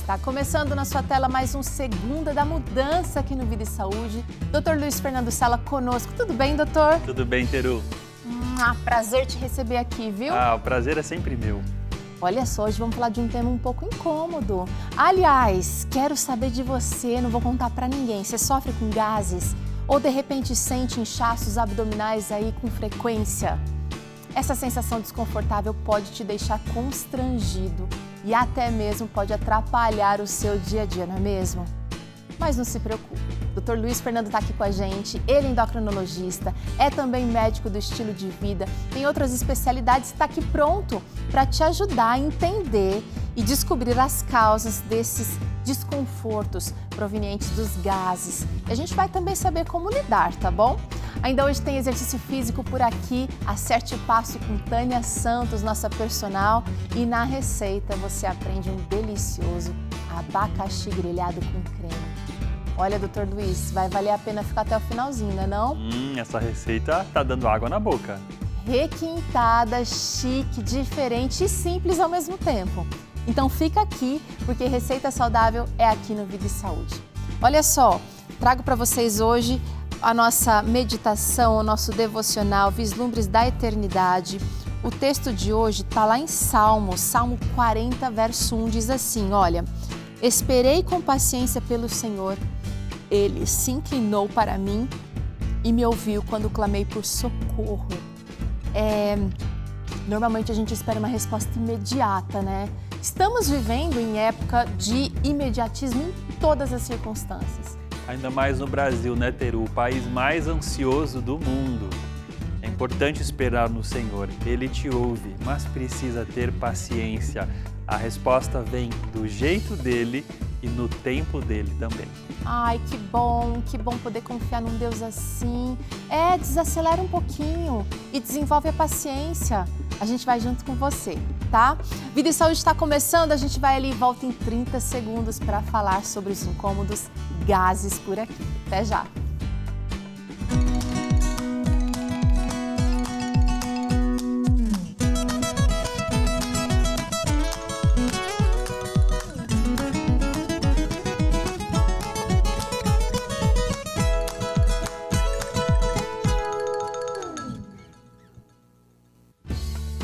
Tá começando na sua tela mais um Segunda da Mudança aqui no Vida e Saúde. Dr. Luiz Fernando Sala conosco. Tudo bem, doutor? Tudo bem, Teru. Prazer te receber aqui, viu? O prazer é sempre meu. Olha só, hoje vamos falar de um tema um pouco incômodo. Aliás, quero saber de você, não vou contar pra ninguém. Você sofre com gases ou de repente sente inchaços abdominais aí com frequência? Essa sensação desconfortável pode te deixar constrangido e até mesmo pode atrapalhar o seu dia a dia, não é mesmo? Mas não se preocupe, Dr. Luiz Fernando está aqui com a gente, ele é endocrinologista, é também médico do estilo de vida, tem outras especialidades, está aqui pronto para te ajudar a entender e descobrir as causas desses desconfortos provenientes dos gases. E a gente vai também saber como lidar, tá bom? Ainda hoje tem exercício físico por aqui, acerte o passo com Tânia Santos, nossa personal, e na receita você aprende um delicioso abacaxi grelhado com creme. Olha, doutor Luiz, vai valer a pena ficar até o finalzinho, não é não? Essa receita tá dando água na boca. Requintada, chique, diferente e simples ao mesmo tempo. Então fica aqui, porque receita saudável é aqui no Vida e Saúde. Olha só, trago para vocês hoje a nossa meditação, o nosso devocional, Vislumbres da Eternidade. O texto de hoje está lá em Salmo 40, verso 1, diz assim, olha: esperei com paciência pelo Senhor, Ele se inclinou para mim e me ouviu quando clamei por socorro. Normalmente a gente espera uma resposta imediata, né? Estamos vivendo em época de imediatismo em todas as circunstâncias. Ainda mais no Brasil, né, Teru? O país mais ansioso do mundo. É importante esperar no Senhor. Ele te ouve, mas precisa ter paciência. A resposta vem do jeito dele e no tempo dele também. Ai, que bom poder confiar num Deus assim. Desacelera um pouquinho e desenvolve a paciência. A gente vai junto com você, tá? Vida e Saúde está começando, a gente vai ali e volta em 30 segundos para falar sobre os incômodos gases por aqui. Até já!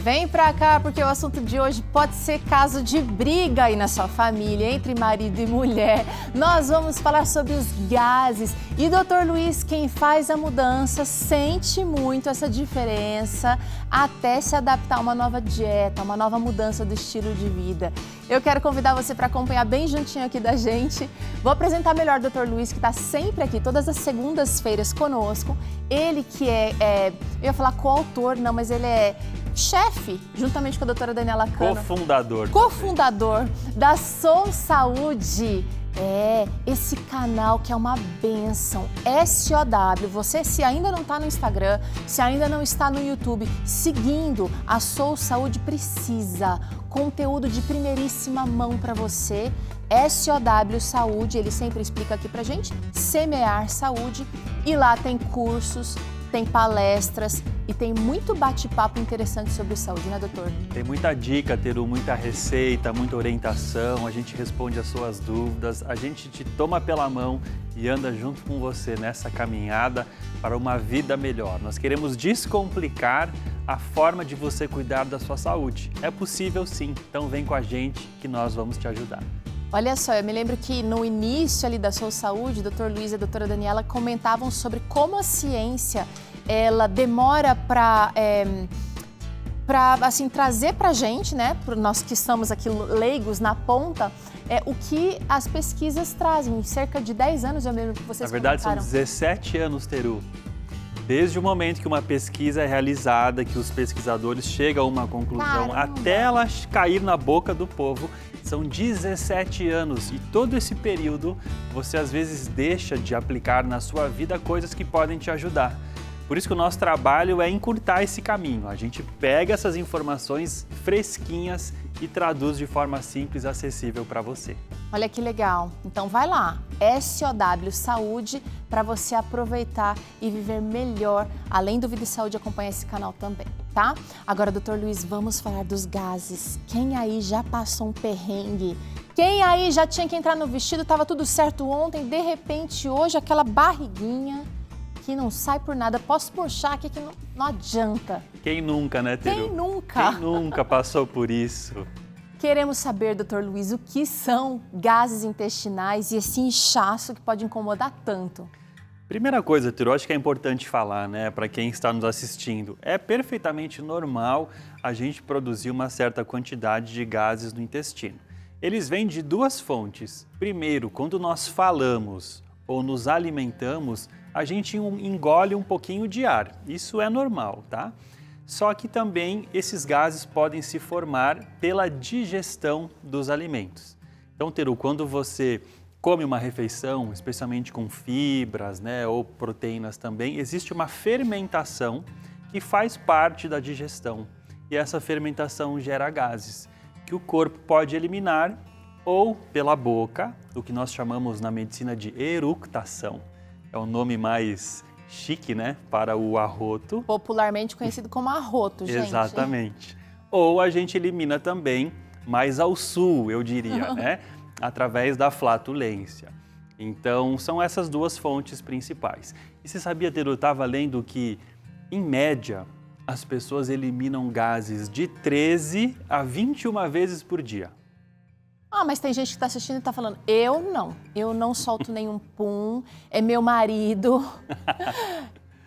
Vem pra cá, porque o assunto de hoje pode ser caso de briga aí na sua família, entre marido e mulher. Nós vamos falar sobre os gases. E Dr. Luiz, quem faz a mudança, sente muito essa diferença até se adaptar a uma nova dieta, uma nova mudança do estilo de vida. Eu quero convidar você para acompanhar bem juntinho aqui da gente. Vou apresentar melhor o Dr. Luiz, que está sempre aqui, todas as segundas-feiras conosco. Ele que eu ia falar coautor, não, mas ele é chefe, juntamente com a doutora Daniela Cano. Cofundador da Sou Saúde. Esse canal que é uma bênção, SOW. Você, se ainda não está no Instagram, se ainda não está no YouTube, seguindo a Sou Saúde, precisa. Conteúdo de primeiríssima mão para você. SOW Saúde, ele sempre explica aqui pra gente, semear saúde. E lá tem cursos, tem palestras e tem muito bate-papo interessante sobre saúde, né, doutor? Tem muita dica, Teru, muita receita, muita orientação, a gente responde as suas dúvidas, a gente te toma pela mão e anda junto com você nessa caminhada para uma vida melhor. Nós queremos descomplicar a forma de você cuidar da sua saúde. É possível sim, então vem com a gente que nós vamos te ajudar. Olha só, eu me lembro que no início ali da Sou Saúde, o Dr. Luiz e a doutora Daniela comentavam sobre como a ciência ela demora para assim, trazer para a gente, né, para nós que estamos aqui leigos na ponta, o que as pesquisas trazem. Em cerca de 10 anos, eu lembro que vocês comentaram. Na verdade, são 17 anos, Teru. Desde o momento que uma pesquisa é realizada, que os pesquisadores chegam a uma conclusão, até ela cair na boca do povo, são 17 anos. E todo esse período, você às vezes deixa de aplicar na sua vida coisas que podem te ajudar. Por isso que o nosso trabalho é encurtar esse caminho. A gente pega essas informações fresquinhas e traduz de forma simples e acessível para você. Olha que legal. Então vai lá, SOW Saúde, para você aproveitar e viver melhor. Além do Vida e Saúde, acompanha esse canal também, tá? Agora, doutor Luiz, vamos falar dos gases. Quem aí já passou um perrengue Quem aí já tinha que entrar no vestido, estava tudo certo ontem, de repente hoje aquela barriguinha que não sai por nada. Posso puxar aqui que não adianta. Quem nunca, né, Teru? Quem nunca? Quem nunca passou por isso? Queremos saber, doutor Luiz, o que são gases intestinais e esse inchaço que pode incomodar tanto? Primeira coisa, Teru, acho que é importante falar, né, para quem está nos assistindo. É perfeitamente normal a gente produzir uma certa quantidade de gases no intestino. Eles vêm de duas fontes. Primeiro, quando nós falamos ou nos alimentamos, a gente engole um pouquinho de ar. Isso é normal, tá? Só que também esses gases podem se formar pela digestão dos alimentos. Então, Teru, quando você come uma refeição, especialmente com fibras, né, ou proteínas também, existe uma fermentação que faz parte da digestão. E essa fermentação gera gases que o corpo pode eliminar ou pela boca, o que nós chamamos na medicina de eructação. É o nome mais chique, né, para o arroto. Popularmente conhecido como arroto, gente. Exatamente. Ou a gente elimina também mais ao sul, eu diria, né, através da flatulência. Então, são essas duas fontes principais. E você sabia, Teru, eu estava lendo que, em média, as pessoas eliminam gases de 13 a 21 vezes por dia. Ah, mas tem gente que está assistindo e está falando, eu não solto nenhum pum, é meu marido.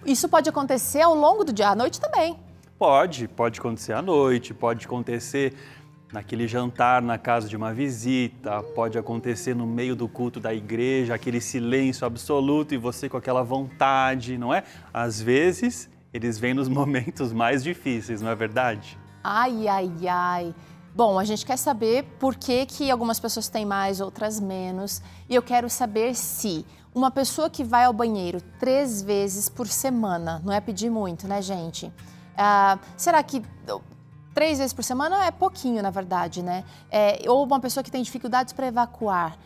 Isso pode acontecer ao longo do dia, à noite também. Pode acontecer à noite, pode acontecer naquele jantar na casa de uma visita, pode acontecer no meio do culto da igreja, aquele silêncio absoluto e você com aquela vontade, não é? Às vezes, eles vêm nos momentos mais difíceis, não é verdade? Ai, ai, ai. Bom, a gente quer saber por que algumas pessoas têm mais, outras menos. E eu quero saber se uma pessoa que vai ao banheiro 3 vezes por semana, não é pedir muito, né, gente? Será que 3 vezes por semana é pouquinho, na verdade, né? Ou uma pessoa que tem dificuldades para evacuar,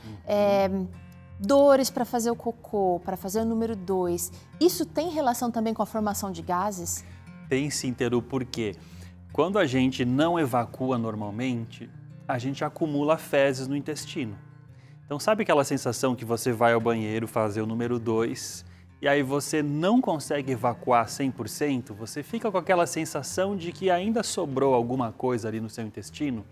dores para fazer o cocô, para fazer o número 2. Isso tem relação também com a formação de gases? Tem sim, Teru, por quê? Quando a gente não evacua normalmente, a gente acumula fezes no intestino. Então, sabe aquela sensação que você vai ao banheiro fazer o número 2 e aí você não consegue evacuar 100%? Você fica com aquela sensação de que ainda sobrou alguma coisa ali no seu intestino?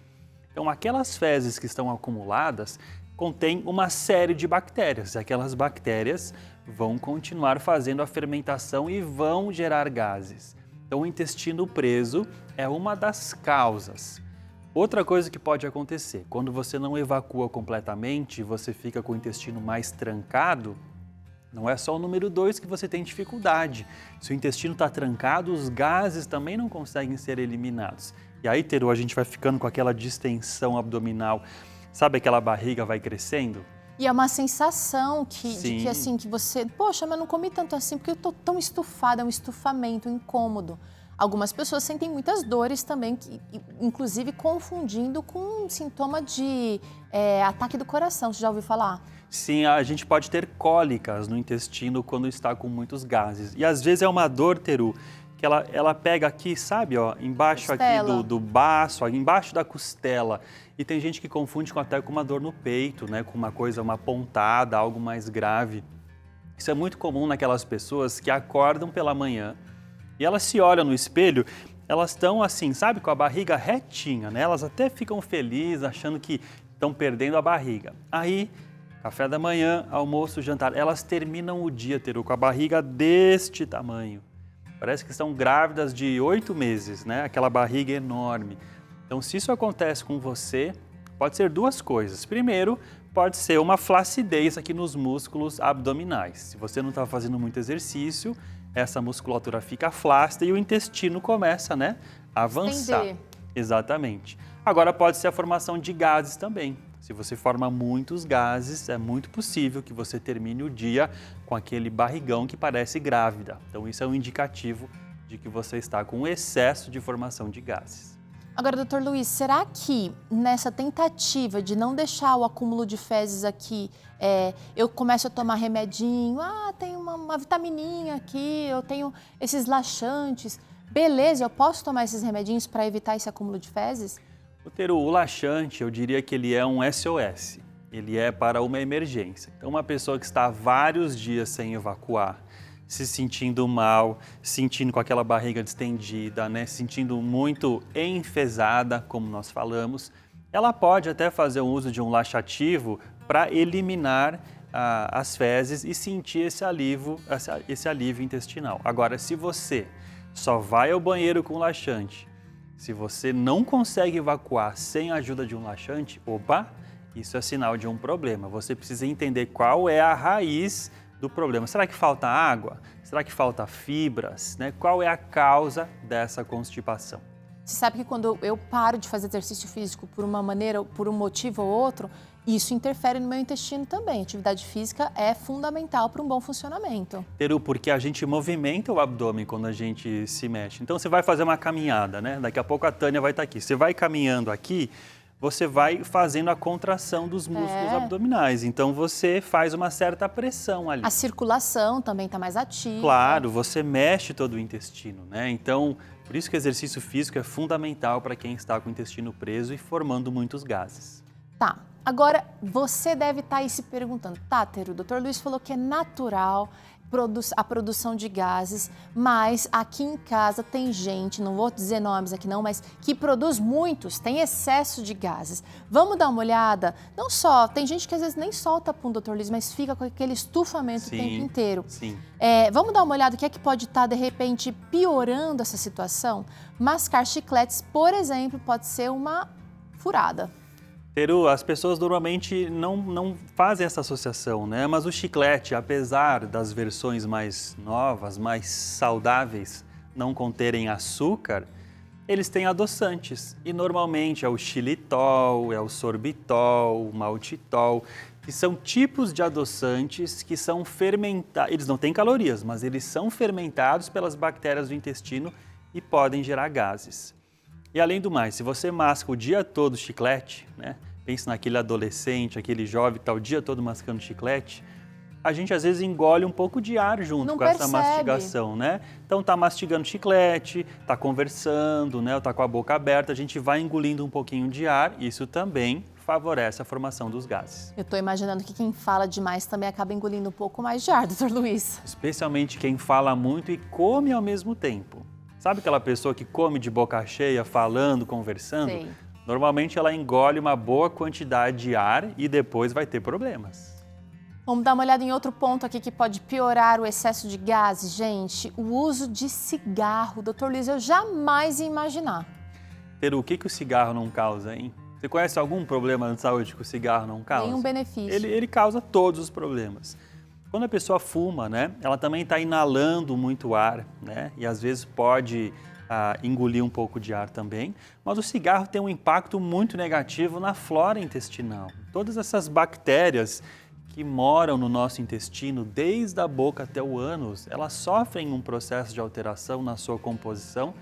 Então, aquelas fezes que estão acumuladas contêm uma série de bactérias. E aquelas bactérias vão continuar fazendo a fermentação e vão gerar gases. Então, o intestino preso é uma das causas. Outra coisa que pode acontecer, quando você não evacua completamente, você fica com o intestino mais trancado, não é só o número 2 que você tem dificuldade. Se o intestino está trancado, os gases também não conseguem ser eliminados. E aí, Teru, a gente vai ficando com aquela distensão abdominal. Sabe aquela barriga vai crescendo? E é uma sensação de que você, poxa, mas não comi tanto assim porque eu tô tão estufada, é um estufamento, um incômodo. Algumas pessoas sentem muitas dores também, inclusive confundindo com um sintoma de ataque do coração. Você já ouviu falar? Sim, a gente pode ter cólicas no intestino quando está com muitos gases. E às vezes é uma dor, Teru, que ela pega aqui, sabe, ó, embaixo costela. Aqui do baço, embaixo da costela. E tem gente que confunde até com uma dor no peito, né, com uma pontada, algo mais grave. Isso é muito comum naquelas pessoas que acordam pela manhã e elas se olham no espelho, elas estão assim, sabe, com a barriga retinha, né? Elas até ficam felizes, achando que estão perdendo a barriga. Aí, café da manhã, almoço, jantar, elas terminam o dia, Teru, com a barriga deste tamanho. Parece que estão grávidas de 8 meses, né? Aquela barriga enorme. Então, se isso acontece com você, pode ser duas coisas. Primeiro, pode ser uma flacidez aqui nos músculos abdominais. Se você não está fazendo muito exercício, essa musculatura fica flácida e o intestino começa, né, a avançar. Entender. Exatamente. Agora, pode ser a formação de gases também. Se você forma muitos gases, é muito possível que você termine o dia com aquele barrigão que parece grávida. Então, isso é um indicativo de que você está com excesso de formação de gases. Agora, doutor Luiz, será que nessa tentativa de não deixar o acúmulo de fezes aqui, eu começo a tomar remedinho, tem uma vitamininha aqui, eu tenho esses laxantes, beleza, eu posso tomar esses remedinhos para evitar esse acúmulo de fezes? Teru, o laxante, eu diria que ele é um SOS. Ele é para uma emergência. Então, uma pessoa que está há vários dias sem evacuar, se sentindo mal, sentindo com aquela barriga distendida, né, se sentindo muito enfesada, como nós falamos, ela pode até fazer o uso de um laxativo para eliminar as fezes e sentir esse alívio intestinal. Agora, se você só vai ao banheiro com laxante, se você não consegue evacuar sem a ajuda de um laxante, isso é sinal de um problema. Você precisa entender qual é a raiz do problema. Será que falta água? Será que falta fibras? Né? Qual é a causa dessa constipação? Você sabe que quando eu paro de fazer exercício físico por uma maneira, por um motivo ou outro, isso interfere no meu intestino também. Atividade física é fundamental para um bom funcionamento. Teru, porque a gente movimenta o abdômen quando a gente se mexe. Então você vai fazer uma caminhada, né? Daqui a pouco a Tânia vai estar aqui. Você vai caminhando aqui, você vai fazendo a contração dos músculos abdominais. Então, você faz uma certa pressão ali. A circulação também está mais ativa. Claro, você mexe todo o intestino, né? Então, por isso que o exercício físico é fundamental para quem está com o intestino preso e formando muitos gases. Tá, agora você deve estar aí se perguntando, Teru, o Dr. Luiz falou que é natural a produção de gases, mas aqui em casa tem gente, não vou dizer nomes aqui não, mas que produz muitos, tem excesso de gases. Vamos dar uma olhada? Não só, tem gente que às vezes nem solta para o Dr. Luiz, mas fica com aquele estufamento o tempo inteiro. Sim. Vamos dar uma olhada o que é que pode estar, de repente, piorando essa situação? Mascar chicletes, por exemplo, pode ser uma furada. Teru, as pessoas normalmente não fazem essa associação, né? Mas o chiclete, apesar das versões mais novas, mais saudáveis, não conterem açúcar, eles têm adoçantes. E normalmente é o xilitol, é o sorbitol, o maltitol, que são tipos de adoçantes que são fermentados. Eles não têm calorias, mas eles são fermentados pelas bactérias do intestino e podem gerar gases. E além do mais, se você masca o dia todo chiclete, né? Pense naquele adolescente, aquele jovem que está o dia todo mascando chiclete, a gente às vezes engole um pouco de ar junto com essa mastigação, né? Então tá mastigando chiclete, tá conversando, né? Ou tá com a boca aberta, a gente vai engolindo um pouquinho de ar, isso também favorece a formação dos gases. Eu estou imaginando que quem fala demais também acaba engolindo um pouco mais de ar, Dr. Luiz. Especialmente quem fala muito e come ao mesmo tempo. Sabe aquela pessoa que come de boca cheia, falando, conversando? Sei. Normalmente ela engole uma boa quantidade de ar e depois vai ter problemas. Vamos dar uma olhada em outro ponto aqui que pode piorar o excesso de gases, gente. O uso de cigarro. Dr. Luiz, eu jamais ia imaginar. Teru, o que o cigarro não causa, hein? Você conhece algum problema de saúde que o cigarro não causa? Nenhum benefício. Ele causa todos os problemas. Quando a pessoa fuma, né, ela também está inalando muito ar, né, e às vezes pode engolir um pouco de ar também, mas o cigarro tem um impacto muito negativo na flora intestinal. Todas essas bactérias que moram no nosso intestino, desde a boca até o ânus, elas sofrem um processo de alteração na sua composição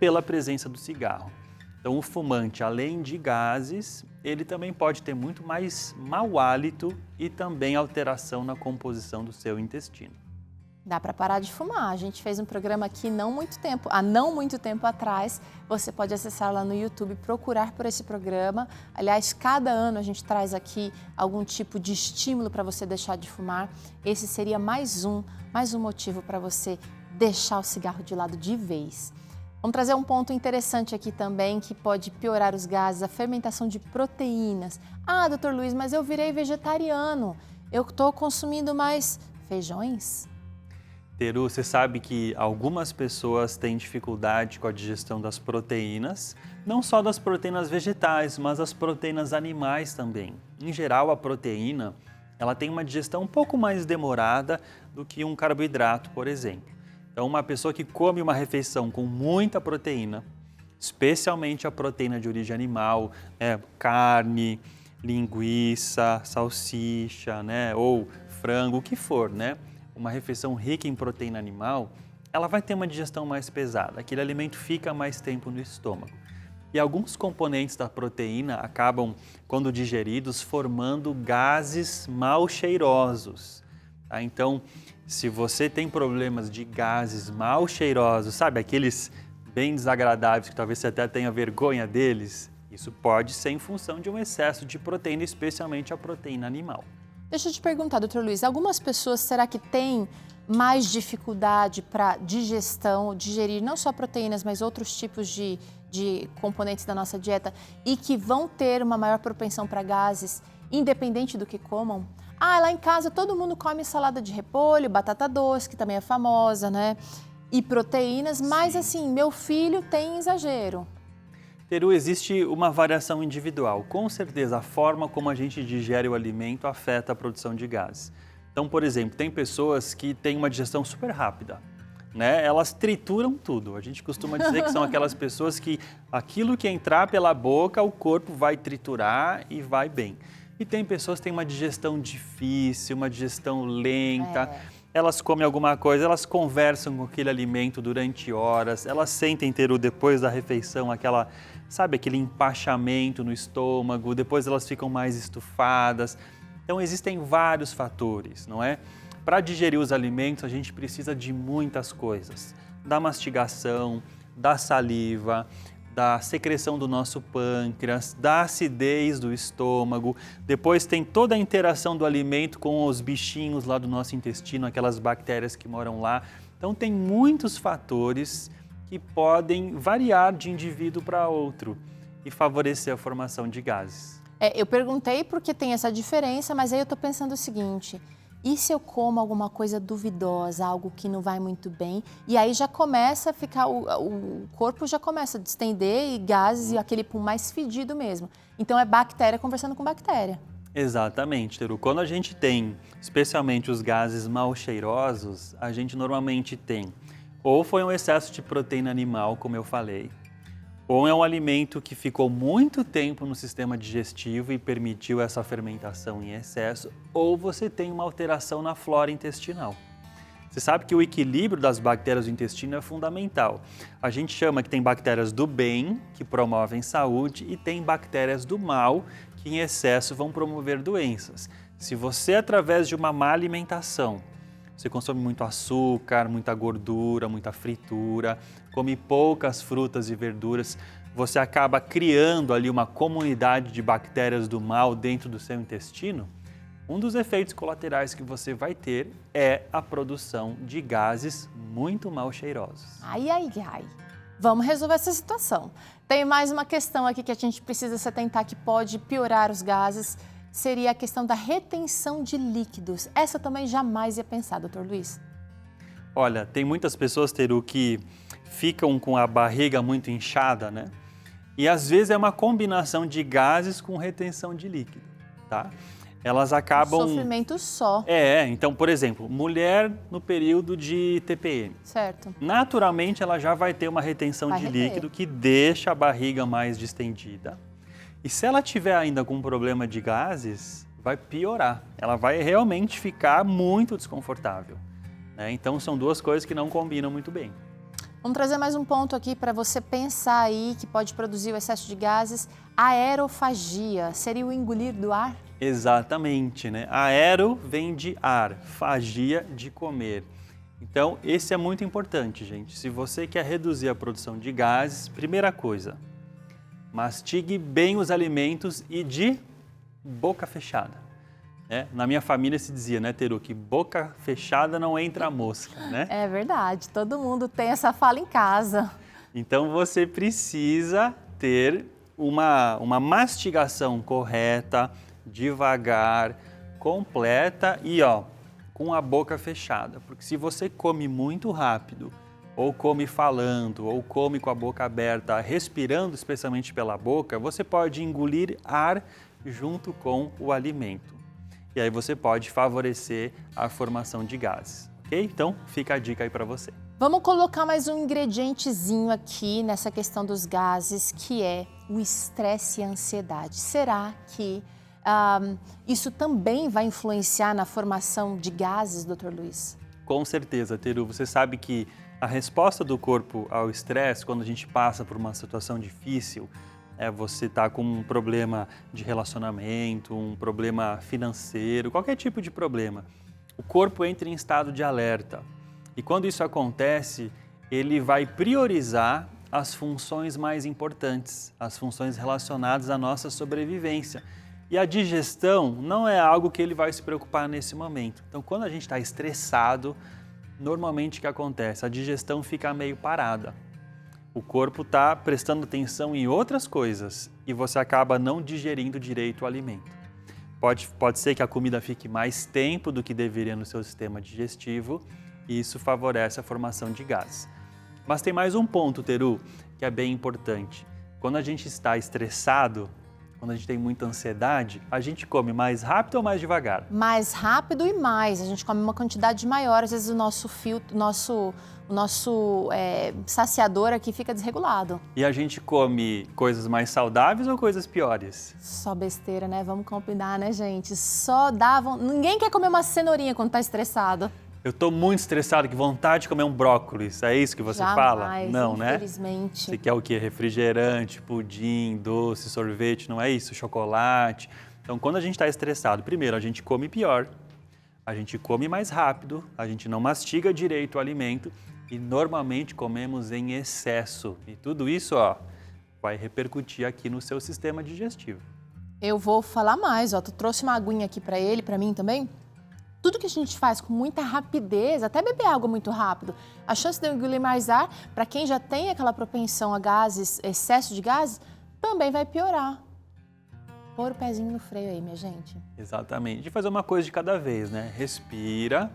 pela presença do cigarro. Então, o fumante, além de gases, ele também pode ter muito mais mau hálito e também alteração na composição do seu intestino. Dá para parar de fumar. A gente fez um programa aqui há não muito tempo atrás. Você pode acessar lá no YouTube, procurar por esse programa. Aliás, cada ano a gente traz aqui algum tipo de estímulo para você deixar de fumar. Esse seria mais um motivo para você deixar o cigarro de lado de vez. Vamos trazer um ponto interessante aqui também que pode piorar os gases, a fermentação de proteínas. Ah, doutor Luiz, mas eu virei vegetariano. Eu estou consumindo mais feijões? Teru, você sabe que algumas pessoas têm dificuldade com a digestão das proteínas, não só das proteínas vegetais, mas as proteínas animais também. Em geral, a proteína ela tem uma digestão um pouco mais demorada do que um carboidrato, por exemplo. Então, uma pessoa que come uma refeição com muita proteína, especialmente a proteína de origem animal, carne, linguiça, salsicha, né, ou frango, o que for, né? Uma refeição rica em proteína animal, ela vai ter uma digestão mais pesada. Aquele alimento fica mais tempo no estômago. E alguns componentes da proteína acabam, quando digeridos, formando gases mal cheirosos. Tá? Então, se você tem problemas de gases mal cheirosos, sabe, aqueles bem desagradáveis que talvez você até tenha vergonha deles, Isso pode ser em função de um excesso de proteína, especialmente a proteína animal. Deixa eu te perguntar, doutor Luiz, algumas pessoas, será que têm mais dificuldade para digestão, digerir não só proteínas, mas outros tipos de componentes da nossa dieta e que vão ter uma maior propensão para gases, independente do que comam? Lá em casa todo mundo come salada de repolho, batata doce, que também é famosa, né? E proteínas, mas assim, meu filho tem exagero. Teru, existe uma variação individual. Com certeza, a forma como a gente digere o alimento afeta a produção de gases. Então, por exemplo, tem pessoas que têm uma digestão super rápida, né? Elas trituram tudo. A gente costuma dizer que são aquelas pessoas que aquilo que entrar pela boca, o corpo vai triturar e vai bem. E tem pessoas que têm uma digestão difícil, uma digestão lenta. Elas comem alguma coisa, elas conversam com aquele alimento durante horas, elas sentem, Teru, depois da refeição, aquele empachamento no estômago, depois elas ficam mais estufadas. Então, existem vários fatores, não é? Para digerir os alimentos, a gente precisa de muitas coisas. Da mastigação, da saliva, da secreção do nosso pâncreas, da acidez do estômago. Depois tem toda a interação do alimento com os bichinhos lá do nosso intestino, aquelas bactérias que moram lá. Então, tem muitos fatores que podem variar de indivíduo para outro e favorecer a formação de gases. Eu perguntei porque tem essa diferença, mas aí eu estou pensando o seguinte: e se eu como alguma coisa duvidosa, algo que não vai muito bem, e aí já começa a ficar, o corpo já começa a distender e gases e aquele pum mais fedido mesmo. Então é bactéria conversando com bactéria. Exatamente, Teru. Quando a gente tem, especialmente os gases mal cheirosos, a gente normalmente tem ou foi um excesso de proteína animal, como eu falei, ou é um alimento que ficou muito tempo no sistema digestivo e permitiu essa fermentação em excesso, ou você tem uma alteração na flora intestinal. Você sabe que o equilíbrio das bactérias do intestino é fundamental. A gente chama que tem bactérias do bem, que promovem saúde, e tem bactérias do mal, que em excesso vão promover doenças. Se você, através de uma má alimentação, você consome muito açúcar, muita gordura, muita fritura, come poucas frutas e verduras, você acaba criando ali uma comunidade de bactérias do mal dentro do seu intestino. Um dos efeitos colaterais que você vai ter é a produção de gases muito mal cheirosos. Ai. Vamos resolver essa situação. Tem mais uma questão aqui que a gente precisa se atentar que pode piorar os gases. Seria a questão da retenção de líquidos. Essa também jamais ia pensar, doutor Luiz. Olha, tem muitas pessoas, Teru, que ficam com a barriga muito inchada, né? E às vezes é uma combinação de gases com retenção de líquido, tá? Elas acabam... Sofrimento só. Então, por exemplo, mulher no período de TPM. Certo. Naturalmente, ela já vai ter uma retenção de líquido que deixa a barriga mais distendida. E se ela tiver ainda com um problema de gases, vai piorar. Ela vai realmente ficar muito desconfortável, né? Então, são duas coisas que não combinam muito bem. Vamos trazer mais um ponto aqui para você pensar aí que pode produzir o excesso de gases. Aerofagia, seria o engolir do ar? Exatamente, né? Aero vem de ar, fagia de comer. Então, esse é muito importante, gente. Se você quer reduzir a produção de gases, primeira coisa, mastigue bem os alimentos e de boca fechada. Na minha família se dizia, né, Teru, que boca fechada não entra mosca, né? É verdade, todo mundo tem essa fala em casa. Então você precisa ter uma mastigação correta, devagar, completa e com a boca fechada. Porque se você come muito rápido, ou come falando, ou come com a boca aberta, respirando especialmente pela boca, você pode engolir ar junto com o alimento. E aí você pode favorecer a formação de gases, ok? Então, fica a dica aí para você. Vamos colocar mais um ingredientezinho aqui nessa questão dos gases, que é o estresse e a ansiedade. Será que isso também vai influenciar na formação de gases, doutor Luiz? Com certeza, Teru. Você sabe que a resposta do corpo ao estresse, quando a gente passa por uma situação difícil, você está com um problema de relacionamento, um problema financeiro, qualquer tipo de problema, o corpo entra em estado de alerta. E quando isso acontece, ele vai priorizar as funções mais importantes, as funções relacionadas à nossa sobrevivência. E a digestão não é algo que ele vai se preocupar nesse momento. Então, quando a gente está estressado, normalmente o que acontece? A digestão fica meio parada. O corpo está prestando atenção em outras coisas e você acaba não digerindo direito o alimento. Pode ser que a comida fique mais tempo do que deveria no seu sistema digestivo e isso favorece a formação de gases. Mas tem mais um ponto, Teru, que é bem importante. Quando a gente está estressado, quando a gente tem muita ansiedade, a gente come mais rápido ou mais devagar? Mais rápido e mais. A gente come uma quantidade maior. Às vezes o nosso filtro, o nosso saciador aqui fica desregulado. E a gente come coisas mais saudáveis ou coisas piores? Só besteira, né? Vamos combinar, né, gente? Ninguém quer comer uma cenourinha quando tá estressado. Eu tô muito estressado, que vontade de comer um brócolis. É isso que você fala? Não, né? Infelizmente. Você quer o quê? Refrigerante, pudim, doce, sorvete, não é isso? Chocolate. Então, quando a gente está estressado, primeiro, a gente come pior, a gente come mais rápido, a gente não mastiga direito o alimento e normalmente comemos em excesso. E tudo isso, vai repercutir aqui no seu sistema digestivo. Eu vou falar mais, Tu trouxe uma aguinha aqui para ele, para mim também? Tudo que a gente faz com muita rapidez, até beber água muito rápido, a chance de eu engolir mais ar, para quem já tem aquela propensão a gases, excesso de gases, também vai piorar. Pôr o pezinho no freio aí, minha gente. Exatamente. De fazer uma coisa de cada vez, né? Respira,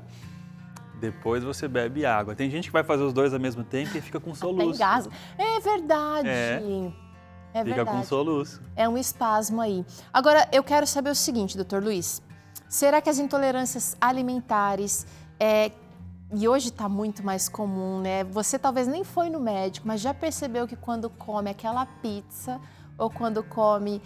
depois você bebe água. Tem gente que vai fazer os dois ao mesmo tempo e fica com soluço. Tem gás. É verdade. Fica verdade. com soluço. É um espasmo aí. Agora, eu quero saber o seguinte, doutor Luiz. Será que as intolerâncias alimentares, e hoje está muito mais comum, né? Você talvez nem foi no médico, mas já percebeu que quando come aquela pizza ou quando come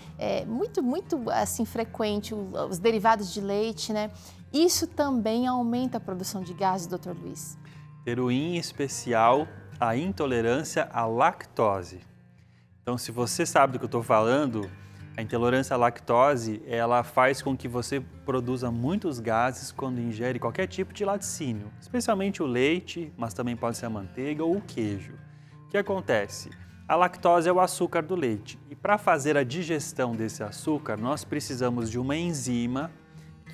muito assim frequente os derivados de leite, né? Isso também aumenta a produção de gases, doutor Luiz? Teru, em especial a intolerância à lactose. Então, se você sabe do que eu estou falando, a intolerância à lactose, ela faz com que você produza muitos gases quando ingere qualquer tipo de laticínio, especialmente o leite, mas também pode ser a manteiga ou o queijo. O que acontece? A lactose é o açúcar do leite e para fazer a digestão desse açúcar, nós precisamos de uma enzima,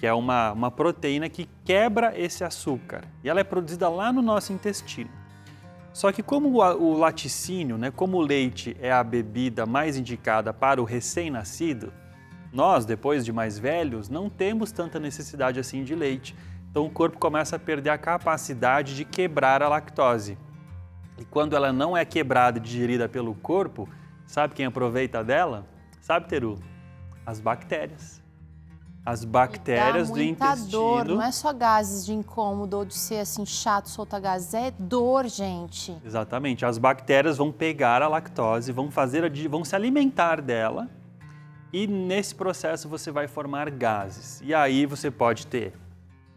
que é uma proteína que quebra esse açúcar e ela é produzida lá no nosso intestino. Só que como o laticínio, né, como o leite é a bebida mais indicada para o recém-nascido, nós, depois de mais velhos, não temos tanta necessidade assim de leite. Então o corpo começa a perder a capacidade de quebrar a lactose. E quando ela não é quebrada e digerida pelo corpo, sabe quem aproveita dela? Sabe, Teru? As bactérias. As bactérias do intestino. Dor, não é só gases de incômodo ou de ser assim chato, soltar gases, é dor, gente. Exatamente. As bactérias vão pegar a lactose, vão se alimentar dela e nesse processo você vai formar gases. E aí você pode ter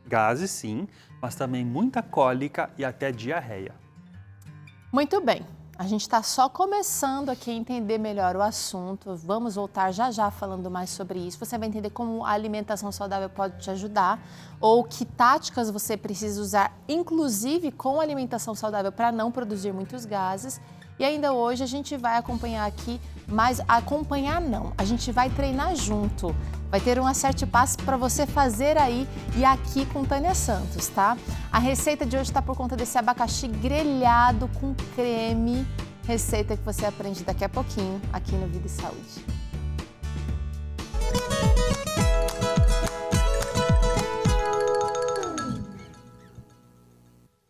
gases, sim, mas também muita cólica e até diarreia. Muito bem. A gente está só começando aqui a entender melhor o assunto. Vamos voltar já já falando mais sobre isso. Você vai entender como a alimentação saudável pode te ajudar ou que táticas você precisa usar, inclusive com a alimentação saudável, para não produzir muitos gases. E ainda hoje a gente vai acompanhar aqui, mas acompanhar não, a gente vai treinar junto. Vai ter um acerte passo para você fazer aí e aqui com Tânia Santos, tá? A receita de hoje está por conta desse abacaxi grelhado com creme, receita que você aprende daqui a pouquinho aqui no Vida e Saúde.